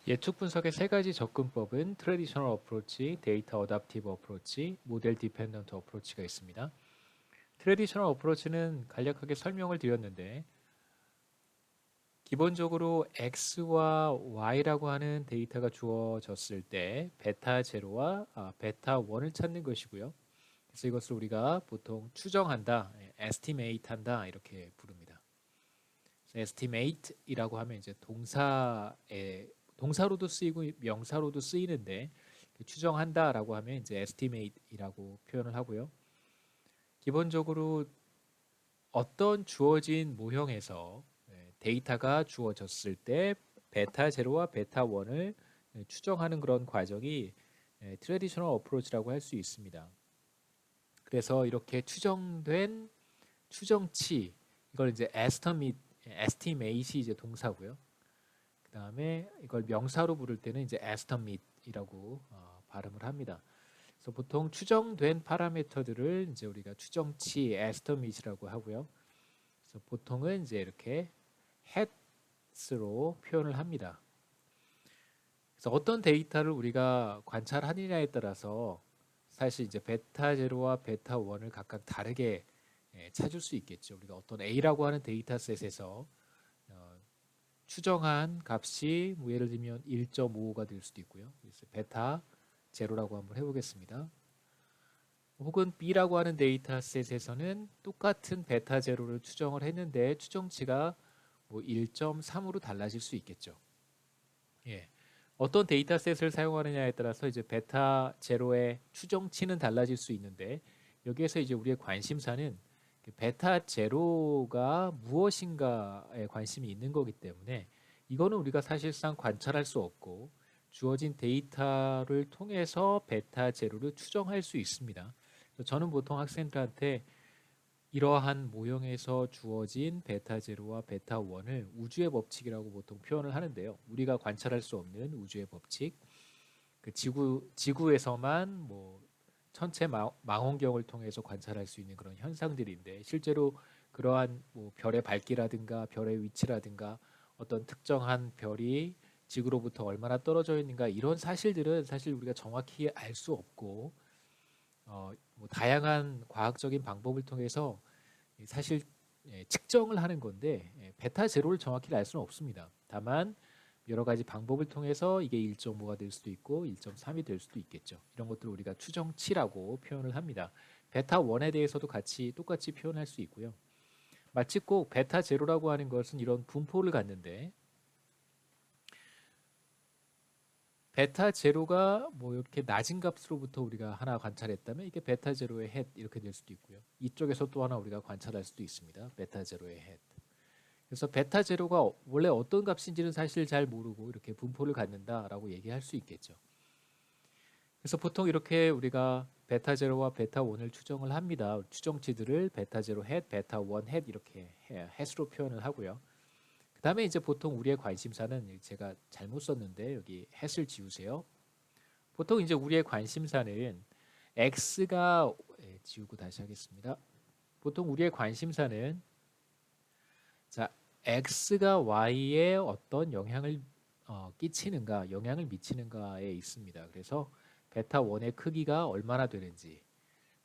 예측 분석의 세 가지 접근법은 트래디셔널 어프로치, 데이터 어답티브 어프로치, 모델 디펜던트 어프로치가 있습니다. 트래디셔널 어프로치는 간략하게 설명을 드렸는데 기본적으로 x와 y라고 하는 데이터가 주어졌을 때 베타 제로와 베타 1을 찾는 것이고요. 그래서 이것을 우리가 보통 추정한다, estimate 한다 이렇게 부릅니다. estimate이라고 하면 이제 동사로도 쓰이고 명사로도 쓰이는데 추정한다라고 하면 이제 estimate이라고 표현을 하고요. 기본적으로 어떤 주어진 모형에서 데이터가 주어졌을 때 베타 제로와 베타 1을 추정하는 그런 과정이 트래디셔널 어프로치라고 할 수 있습니다. 그래서 이렇게 추정된 추정치 이걸 이제 estimate이 이제 동사고요. 그 다음에 이걸 명사로 부를 때는 이제 estimate이라고 발음을 합니다. 그래서 보통 추정된 파라미터들을 이제 우리가 추정치 estimate이라고 하고요. 그래서 보통은 이제 이렇게 heads로 표현을 합니다. 그래서 어떤 데이터를 우리가 관찰하느냐에 따라서 사실 이제 베타 제로와 베타 1을 각각 다르게 찾을 수 있겠죠. 우리가 어떤 A라고 하는 데이터셋에서 추정한 값이 뭐 예를 들면 1.55가 될 수도 있고요. 그래서 베타 제로라고 한번 해보겠습니다. 혹은 B라고 하는 데이터셋에서는 똑같은 베타 제로를 추정을 했는데 추정치가 뭐 1.3으로 달라질 수 있겠죠. 예. 어떤 데이터셋을 사용하느냐에 따라서 이제 베타 제로의 추정치는 달라질 수 있는데 여기에서 이제 우리의 관심사는 베타 제로가 무엇인가에 관심이 있는 거기 때문에 이거는 우리가 사실상 관찰할 수 없고 주어진 데이터를 통해서 베타 제로를 추정할 수 있습니다. 저는 보통 학생들한테 이러한 모형에서 주어진 베타 제로와 베타 1을 우주의 법칙이라고 보통 표현을 하는데요. 우리가 관찰할 수 없는 우주의 법칙, 그 지구에서만 뭐 천체 망원경을 통해서 관찰할 수 있는 그런 현상들인데 실제로 그러한 뭐 별의 밝기라든가 별의 위치라든가 어떤 특정한 별이 지구로부터 얼마나 떨어져 있는가 이런 사실들은 사실 우리가 정확히 알 수 없고 뭐 다양한 과학적인 방법을 통해서 사실 측정을 하는 건데 베타 제로를 정확히 알 수는 없습니다. 다만 여러 가지 방법을 통해서 이게 1.5가 될 수도 있고 1.3이 될 수도 있겠죠. 이런 것들을 우리가 추정치라고 표현을 합니다. 베타 1에 대해서도 똑같이 표현할 수 있고요. 마치 꼭 베타 제로라고 하는 것은 이런 분포를 갖는데 베타 제로가 뭐 이렇게 낮은 값으로부터 우리가 하나 관찰했다면 이게 베타 제로의 헷 이렇게 될 수도 있고요. 이쪽에서 또 하나 우리가 관찰할 수도 있습니다. 베타 제로의 헷. 그래서 베타 제로가 원래 어떤 값인지는 사실 잘 모르고 이렇게 분포를 갖는다라고 얘기할 수 있겠죠. 그래서 보통 이렇게 우리가 베타 제로와 베타 1을 추정을 합니다. 추정치들을 베타 제로 헷, 베타 1 헷 이렇게 헷으로 표현을 하고요. 그 다음에 이제 보통 우리의 관심사는 제가 잘못 썼는데 여기 헷을 지우세요. 보통 이제 우리의 관심사는 x가 지우고 다시 하겠습니다. 보통 우리의 관심사는 자 x가 y에 어떤 영향을 끼치는가, 영향을 미치는가에 있습니다. 그래서 베타 1의 크기가 얼마나 되는지.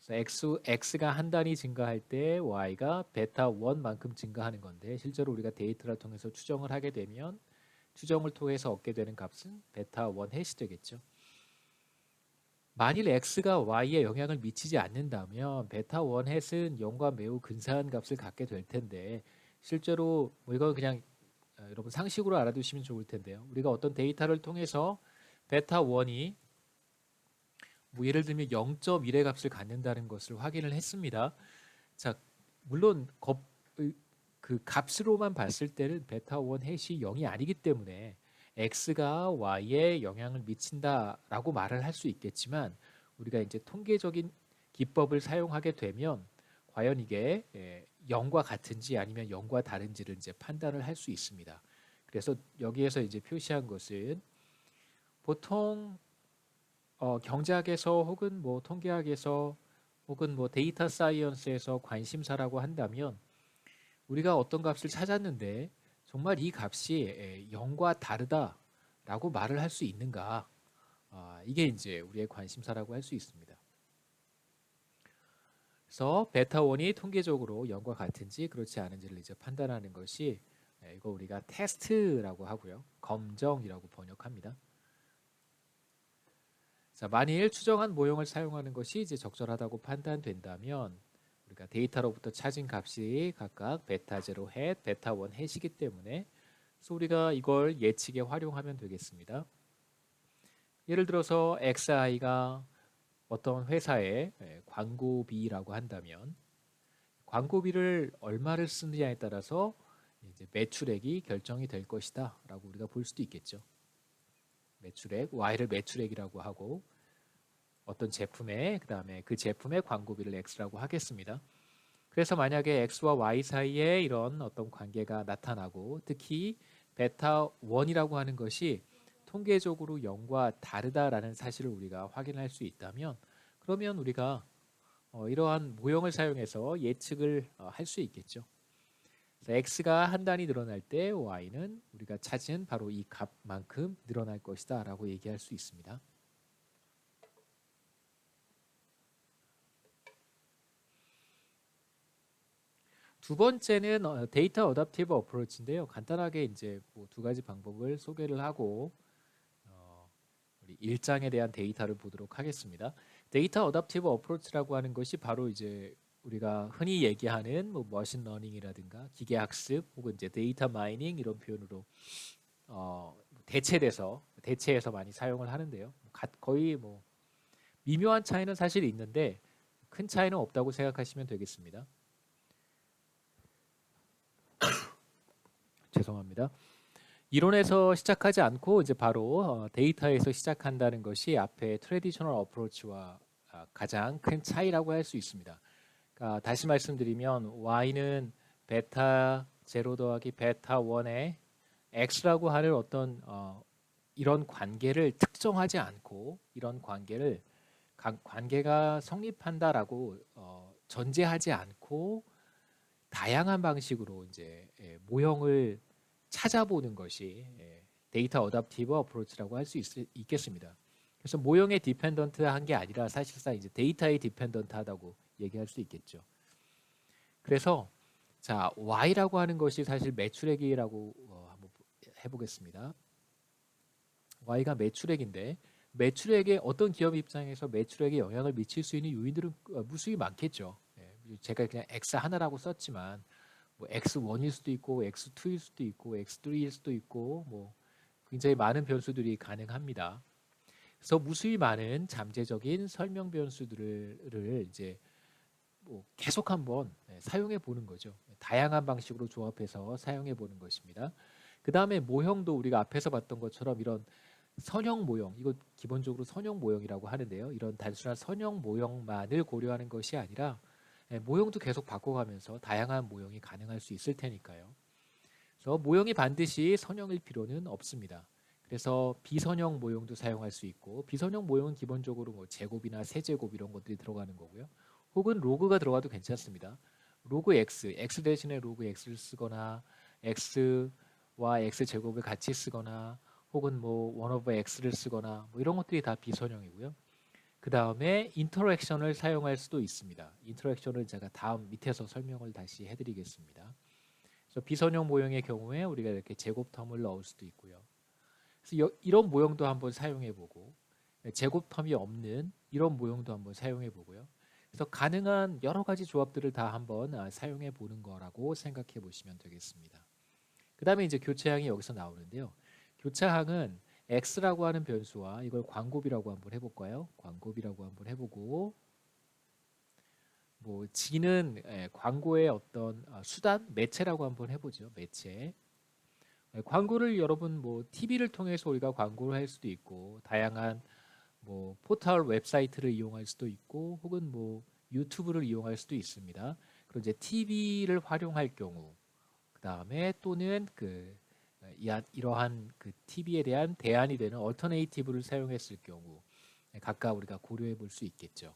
그래서 x가 한 단위 증가할 때 y가 베타 1만큼 증가하는 건데 실제로 우리가 데이터를 통해서 추정을 하게 되면 추정을 통해서 얻게 되는 값은 베타 1 헷이 되겠죠. 만일 x가 y에 영향을 미치지 않는다면 베타 1 헷은 0과 매우 근사한 값을 갖게 될 텐데 실제로 뭐 이건 그냥 여러분 상식으로 알아두시면 좋을 텐데요. 우리가 어떤 데이터를 통해서 베타 1이 뭐 예를 들면 0.1의 값을 갖는다는 것을 확인을 했습니다. 자, 물론 그 값으로만 봤을 때는 베타 1 헷이 0이 아니기 때문에 x가 y에 영향을 미친다라고 말을 할 수 있겠지만 우리가 이제 통계적인 기법을 사용하게 되면 과연 이게 0과 같은지 아니면 0과 다른지를 이제 판단을 할 수 있습니다. 그래서 여기에서 이제 표시한 것은 보통 경제학에서 혹은 뭐 통계학에서 혹은 뭐 데이터 사이언스에서 관심사라고 한다면 우리가 어떤 값을 찾았는데 정말 이 값이 0과 다르다 라고 말을 할 수 있는가? 이게 이제 우리의 관심사라고 할 수 있습니다. 그래서 베타 1이 통계적으로 0과 같은지 그렇지 않은지를 이제 판단하는 것이 이거 우리가 테스트라고 하고요. 검정이라고 번역합니다. 자, 만일 추정한 모형을 사용하는 것이 이제 적절하다고 판단된다면 우리가 데이터로부터 찾은 값이 각각 베타 0 햇, 베타 1 햇이기 때문에 그래서 우리가 이걸 예측에 활용하면 되겠습니다. 예를 들어서 XI가 어떤 회사의 광고비라고 한다면 광고비를 얼마를 쓰느냐에 따라서 이제 매출액이 결정이 될 것이다 라고 우리가 볼 수도 있겠죠. 매출액, Y를 매출액이라고 하고 어떤 제품에 그다음에 그 제품의 광고비를 X라고 하겠습니다. 그래서 만약에 X와 Y 사이에 이런 어떤 관계가 나타나고 특히 베타 1이라고 하는 것이 통계적으로 0과 다르다라는 사실을 우리가 확인할 수 있다면 그러면 우리가 이러한 모형을 사용해서 예측을 할 수 있겠죠. 그래서 X가 한 단위 늘어날 때 Y는 우리가 찾은 바로 이 값만큼 늘어날 것이다 라고 얘기할 수 있습니다. 두 번째는 데이터 어댑티브 어프로치인데요. 간단하게 이제 뭐 두 가지 방법을 소개를 하고 우리 1장에 대한 데이터를 보도록 하겠습니다. 데이터 어댑티브 어프로치라고 하는 것이 바로 이제 우리가 흔히 얘기하는 뭐 머신 러닝이라든가 기계 학습 혹은 이제 데이터 마이닝 이런 표현으로 대체해서 많이 사용을 하는데요. 거의 뭐 미묘한 차이는 사실 있는데 큰 차이는 없다고 생각하시면 되겠습니다. 죄송합니다. 이론에서 시작하지 않고 이제 바로 데이터에서 시작한다는 것이 앞에 트래디셔널 어프로치와 가장 큰 차이라고 할 수 있습니다. 그러니까 다시 말씀드리면 Y는 베타 0 더하기 베타 1의 X라고 하는 어떤 이런 관계를 특정하지 않고 이런 관계가 성립한다라고 전제하지 않고 다양한 방식으로 이제 모형을 찾아보는 것이 데이터 어댑티브 어프로치라고 할 수 있겠습니다. 그래서 모형에 디펜던트한 게 아니라 사실상 이제 데이터에 디펜던트하다고 얘기할 수 있겠죠. 그래서 자 Y라고 하는 것이 사실 매출액이라고 한번 해보겠습니다. Y가 매출액인데 매출액에 어떤 기업 입장에서 매출액에 영향을 미칠 수 있는 요인들은 무수히 많겠죠. 제가 그냥 X 하나라고 썼지만 뭐 X1일 수도 있고 X2일 수도 있고 X3일 수도 있고 뭐 굉장히 많은 변수들이 가능합니다. 그래서 무수히 많은 잠재적인 설명 변수들을 이제 뭐 계속 한번 사용해 보는 거죠. 다양한 방식으로 조합해서 사용해 보는 것입니다. 그 다음에 모형도 우리가 앞에서 봤던 것처럼 이런 선형 모형, 이거 기본적으로 선형 모형이라고 하는데요. 이런 단순한 선형 모형만을 고려하는 것이 아니라 모형도 계속 바꿔가면서 다양한 모형이 가능할 수 있을 테니까요. 그래서 모형이 반드시 선형일 필요는 없습니다. 그래서 비선형 모형도 사용할 수 있고 비선형 모형은 기본적으로 뭐 제곱이나 세제곱 이런 것들이 들어가는 거고요. 혹은 로그가 들어가도 괜찮습니다. 로그 x, x 대신에 로그 x를 쓰거나 x와 x 제곱을 같이 쓰거나 혹은 뭐 1 over x를 쓰거나 뭐 이런 것들이 다 비선형이고요. 그 다음에 인터랙션을 사용할 수도 있습니다. 인터랙션은 제가 다음 밑에서 설명을 다시 해드리겠습니다. 그래서 비선형 모형의 경우에 우리가 이렇게 제곱 텀을 넣을 수도 있고요. 그래서 이런 모형도 한번 사용해보고 제곱 텀이 없는 이런 모형도 한번 사용해보고요. 그래서 가능한 여러 가지 조합들을 다 한번 사용해보는 거라고 생각해 보시면 되겠습니다. 그 다음에 이제 교체항이 여기서 나오는데요. 교차항은 x라고 하는 변수와 이걸 광고비라고 한번 해볼까요? 광고비라고 한번 해보고 뭐 g는 광고의 어떤 수단, 매체라고 한번 해보죠. 매체. 광고를 여러분 뭐 TV를 통해서 우리가 광고를 할 수도 있고 다양한 뭐 포털 웹사이트를 이용할 수도 있고 혹은 뭐 유튜브를 이용할 수도 있습니다. 그리고 이제 TV를 활용할 경우 그 다음에 또는 이러한 그 TV에 대한 대안이 되는 얼터네이티브를 사용했을 경우 각각 우리가 고려해 볼 수 있겠죠.